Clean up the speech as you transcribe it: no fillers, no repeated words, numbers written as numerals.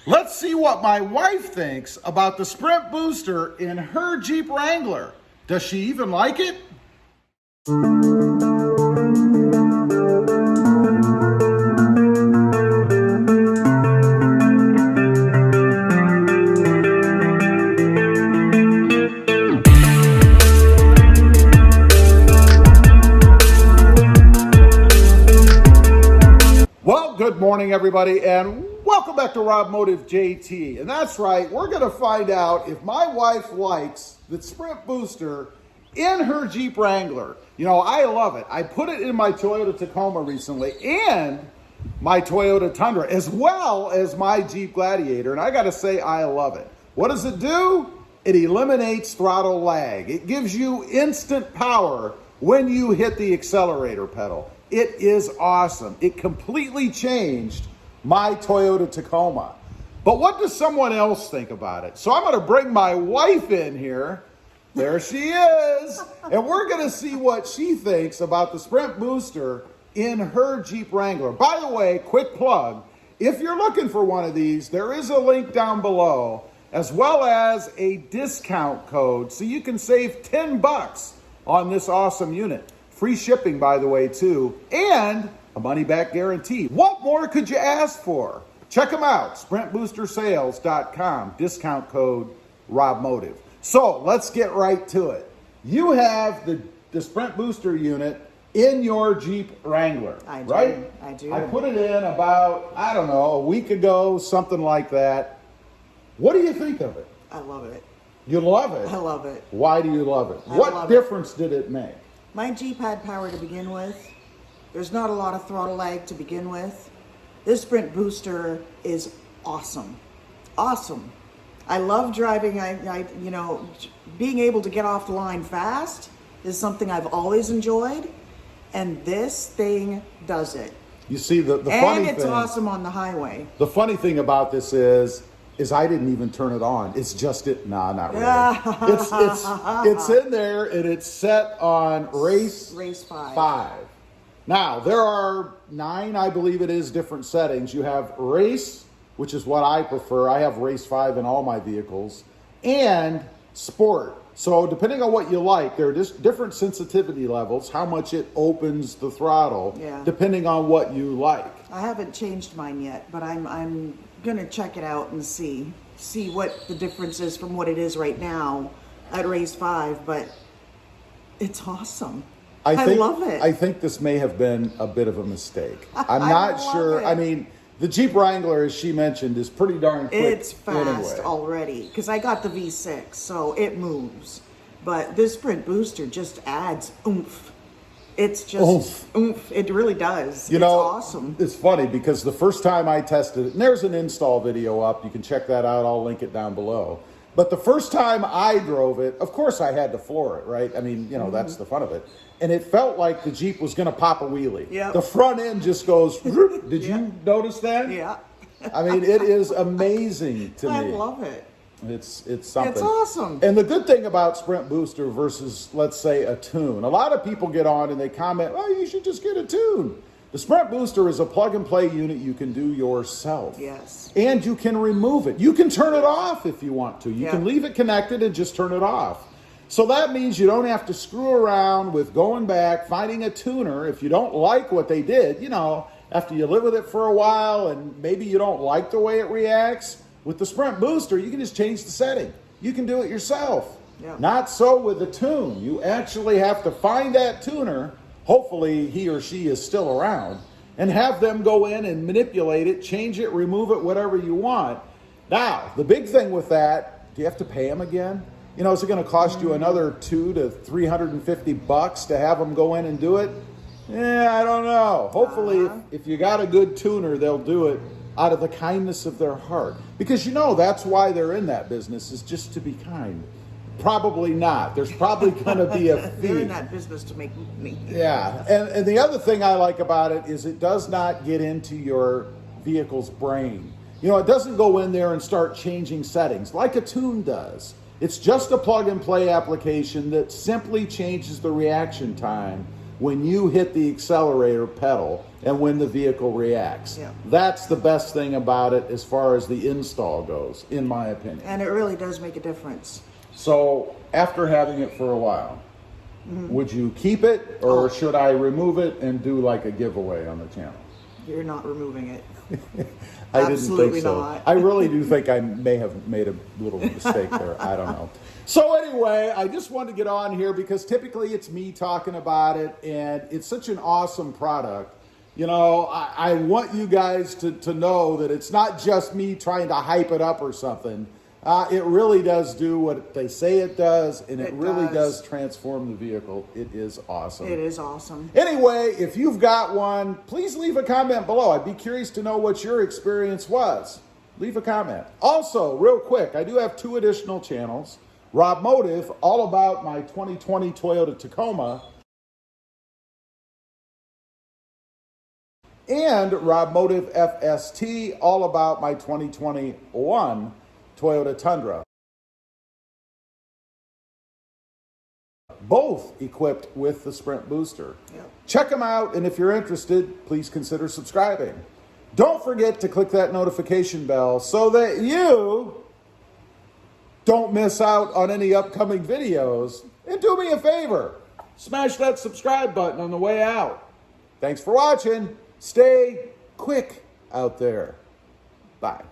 Let's see what my wife thinks about the Sprint booster in her Jeep Wrangler. Does she even like it? Well, good morning, everybody, and welcome back to Rob Motive JT. And that's right, we're going to find out if my wife likes the Sprint booster in her Jeep Wrangler. You know, I love it. I put it in my Toyota Tacoma recently and my Toyota Tundra, as well as my Jeep Gladiator. And I got to say, I love it. What does it do? It eliminates throttle lag. It gives you instant power when you hit the accelerator pedal. It is awesome. It completely changed my Toyota Tacoma. But what does someone else think about it? So I'm going to bring my wife in here. There she is. And we're going to see what she thinks about the Sprint booster in her Jeep Wrangler. By the way, quick plug. If you're looking for one of these, there is a link down below, as well as a discount code, so you can save 10 bucks on this awesome unit. Free shipping, by the way, too, and a money-back guarantee. What more could you ask for? Check them out, sprintboostersales.com, discount code RobMotive. So let's get right to it. You have the Sprint booster unit in your Jeep Wrangler, right? I do. I put it in about, I don't know, a week ago, something like that. What do you think of it? I love it. You love it? I love it. Why do you love it? What difference did it make? My Jeep had power to begin with. There's not a lot of throttle lag to begin with. This Sprint booster is awesome. Awesome. I love driving. You know, being able to get off the line fast is something I've always enjoyed. And this thing does it. You see, the funny thing... And it's awesome on the highway. The funny thing about this is I didn't even turn it on. It's just it. Nah, not really. It's in there and it's set on race 5. Now, there are 9, I believe it is, different settings. You have race, which is what I prefer. I have race 5 in all my vehicles, and sport. So depending on what you like, there are just different sensitivity levels, how much it opens the throttle, depending on what you like. I haven't changed mine yet, but I'm gonna check it out and see what the difference is from what it is right now at race 5. But it's awesome. I love it. I think this may have been a bit of a mistake. I'm not sure. I mean, the Jeep Wrangler, as she mentioned, is pretty darn quick. It's fast already, because I got the V6, so it moves. But this Sprint booster just adds oomph. It's just oomph. It really does. You know, it's awesome. It's funny because the first time I tested it, and there's an install video up. You can check that out. I'll link it down below. But the first time I drove it, of course I had to floor it, right? I mean, you know, that's the fun of it. And it felt like the Jeep was going to pop a wheelie. Yep. The front end just goes, did you notice that? Yeah. I mean, it is amazing to me. I love it. It's something. It's awesome. And the good thing about Sprint Booster versus, let's say, a tune, a lot of people get on and they comment, oh, you should just get a tune. The Sprint Booster is a plug-and-play unit you can do yourself. Yes. And you can remove it. You can turn it off if you want to. You can leave it connected and just turn it off. So that means you don't have to screw around with going back, finding a tuner. If you don't like what they did, you know, after you live with it for a while and maybe you don't like the way it reacts, with the Sprint Booster, you can just change the setting. You can do it yourself. Yeah. Not so with the tune. You actually have to find that tuner. Hopefully he or she is still around, and have them go in and manipulate it, change it, remove it, whatever you want. Now, the big thing with that, do you have to pay them again? You know, is it going to cost you another $200 to $350 to have them go in and do it? Yeah, I don't know. Hopefully, if you got a good tuner, they'll do it out of the kindness of their heart. Because, you know, that's why they're in that business, is just to be kind. Probably not. There's probably going to be a fee. They're in that business to make money. Yeah. And the other thing I like about it is it does not get into your vehicle's brain. You know, it doesn't go in there and start changing settings like a tune does. It's just a plug-and-play application that simply changes the reaction time when you hit the accelerator pedal and when the vehicle reacts. Yeah. That's the best thing about it as far as the install goes, in my opinion. And it really does make a difference. So after having it for a while, would you keep it, or should I remove it and do like a giveaway on the channel? You're not removing it. I Absolutely didn't think so. not. I really do think I may have made a little mistake there. I don't know. So anyway, I just wanted to get on here because typically it's me talking about it, and it's such an awesome product. You know, I want you guys to know that it's not just me trying to hype it up or something. It really does do what they say it does, and it really does transform the vehicle. It is awesome. It is awesome. Anyway, if you've got one, please leave a comment below. I'd be curious to know what your experience was. Leave a comment. Also, real quick, I do have 2 additional channels. Rob Motive, all about my 2020 Toyota Tacoma, and Rob Motive FST, all about my 2021 Toyota Tundra. Both equipped with the Sprint Booster. Yep. Check them out, and if you're interested, please consider subscribing. Don't forget to click that notification bell so that you don't miss out on any upcoming videos. And do me a favor, smash that subscribe button on the way out. Thanks for watching. Stay quick out there. Bye.